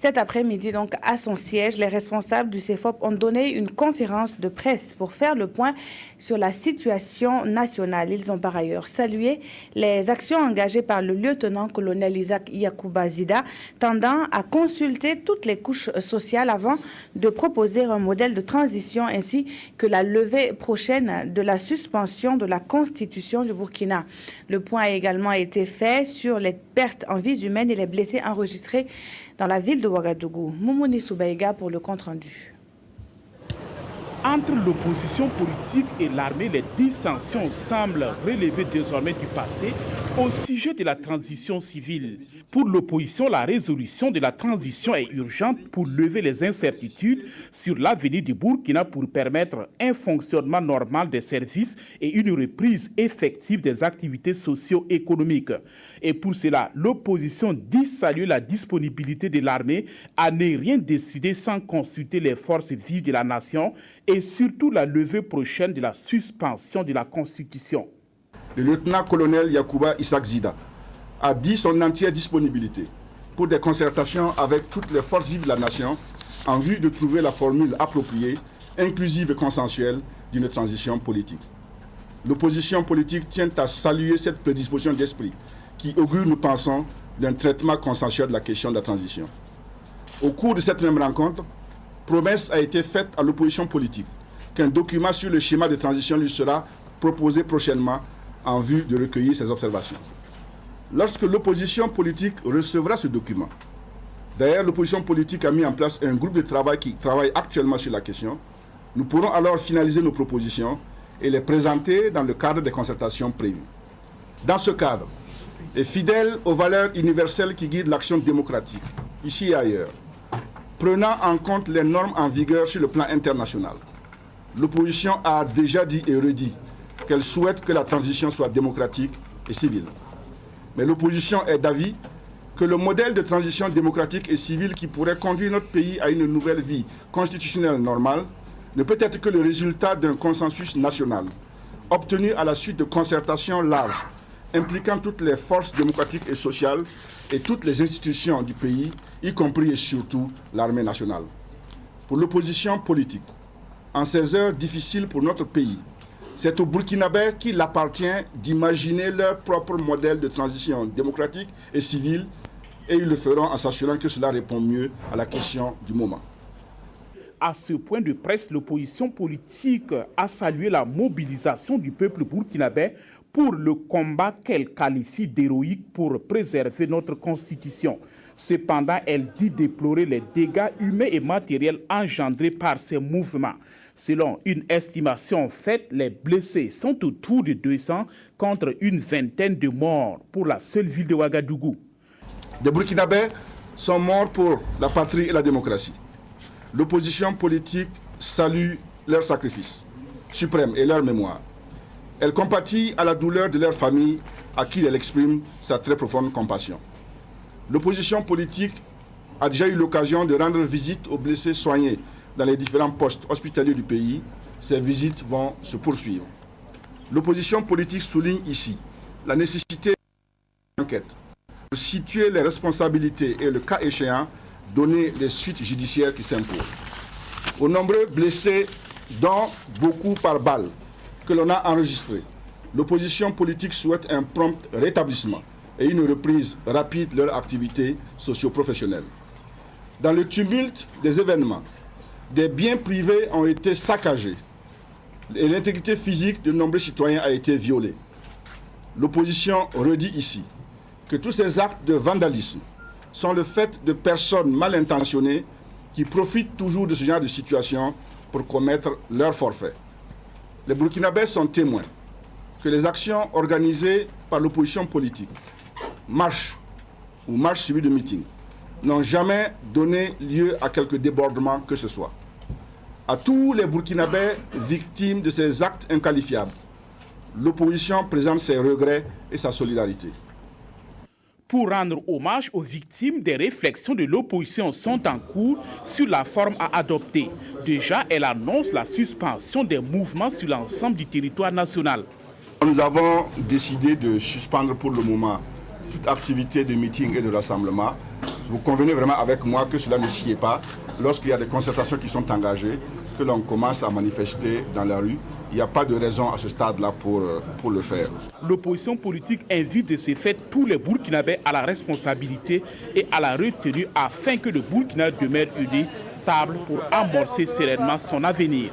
Cet après-midi, donc, à son siège, les responsables du CEFOP ont donné une conférence de presse pour faire le point sur la situation nationale. Ils ont par ailleurs salué les actions engagées par le lieutenant-colonel Isaac Yacouba Zida, tendant à consulter toutes les couches sociales avant de proposer un modèle de transition ainsi que la levée prochaine de la suspension de la Constitution du Burkina. Le point a également été fait sur les pertes en vies humaines et les blessés enregistrés dans la ville de Ouagadougou. Moumouni Soubaïga pour le compte-rendu. Entre l'opposition politique et l'armée, les dissensions semblent relever désormais du passé au sujet de la transition civile. Pour l'opposition, la résolution de la transition est urgente pour lever les incertitudes sur l'avenir du Burkina pour permettre un fonctionnement normal des services et une reprise effective des activités socio-économiques. Et pour cela, l'opposition dit saluer la disponibilité de l'armée à ne rien décider sans consulter les forces vives de la nation et surtout la levée prochaine de la suspension de la Constitution. Le lieutenant-colonel Yacouba Isaac Zida a dit son entière disponibilité pour des concertations avec toutes les forces vives de la nation en vue de trouver la formule appropriée, inclusive et consensuelle d'une transition politique. L'opposition politique tient à saluer cette prédisposition d'esprit qui augure, nous pensons, d'un traitement consensuel de la question de la transition. Au cours de cette même rencontre, promesse a été faite à l'opposition politique qu'un document sur le schéma de transition lui sera proposé prochainement en vue de recueillir ses observations. Lorsque l'opposition politique recevra ce document, d'ailleurs l'opposition politique a mis en place un groupe de travail qui travaille actuellement sur la question, nous pourrons alors finaliser nos propositions et les présenter dans le cadre des concertations prévues. Dans ce cadre, et fidèle aux valeurs universelles qui guident l'action démocratique, ici et ailleurs, prenant en compte les normes en vigueur sur le plan international, l'opposition a déjà dit et redit qu'elle souhaite que la transition soit démocratique et civile. Mais l'opposition est d'avis que le modèle de transition démocratique et civile qui pourrait conduire notre pays à une nouvelle vie constitutionnelle normale ne peut être que le résultat d'un consensus national, obtenu à la suite de concertations larges, impliquant toutes les forces démocratiques et sociales et toutes les institutions du pays, y compris et surtout l'armée nationale. Pour l'opposition politique, en ces heures difficiles pour notre pays, c'est aux Burkinabés qu'il appartient d'imaginer leur propre modèle de transition démocratique et civile, et ils le feront en s'assurant que cela répond mieux à la question du moment. À ce point de presse, l'opposition politique a salué la mobilisation du peuple burkinabé pour le combat qu'elle qualifie d'héroïque pour préserver notre constitution. Cependant, elle dit déplorer les dégâts humains et matériels engendrés par ces mouvements. Selon une estimation faite, les blessés sont autour de 200 contre une vingtaine de morts pour la seule ville de Ouagadougou. Des Burkinabés sont morts pour la patrie et la démocratie. L'opposition politique salue leur sacrifice suprême et leur mémoire. Elle compatit à la douleur de leur famille à qui elle exprime sa très profonde compassion. L'opposition politique a déjà eu l'occasion de rendre visite aux blessés soignés dans les différents postes hospitaliers du pays. Ces visites vont se poursuivre. L'opposition politique souligne ici la nécessité d'enquête, de situer les responsabilités et, le cas échéant, donner les suites judiciaires qui s'imposent. Aux nombreux blessés, dont beaucoup par balle, que l'on a enregistrés, l'opposition politique souhaite un prompt rétablissement et une reprise rapide de leur activité socio-professionnelle. Dans le tumulte des événements, des biens privés ont été saccagés et l'intégrité physique de nombreux citoyens a été violée. L'opposition redit ici que tous ces actes de vandalisme sont le fait de personnes mal intentionnées qui profitent toujours de ce genre de situation pour commettre leur forfait. Les Burkinabés sont témoins que les actions organisées par l'opposition politique, marches ou marches suivies de meetings, n'ont jamais donné lieu à quelque débordement que ce soit. À tous les Burkinabés victimes de ces actes inqualifiables, l'opposition présente ses regrets et sa solidarité. Pour rendre hommage aux victimes, des réflexions de l'opposition sont en cours sur la forme à adopter. Déjà, elle annonce la suspension des mouvements sur l'ensemble du territoire national. Nous avons décidé de suspendre pour le moment toute activité de meeting et de rassemblement Vous convenez vraiment avec moi que cela ne sied pas lorsqu'il y a des concertations qui sont engagées, que l'on commence à manifester dans la rue. Il n'y a pas de raison à ce stade-là pour le faire. L'opposition politique invite de ce fait tous les Burkinabés à la responsabilité et à la retenue afin que le Burkina demeure uni, stable pour amorcer sereinement son avenir.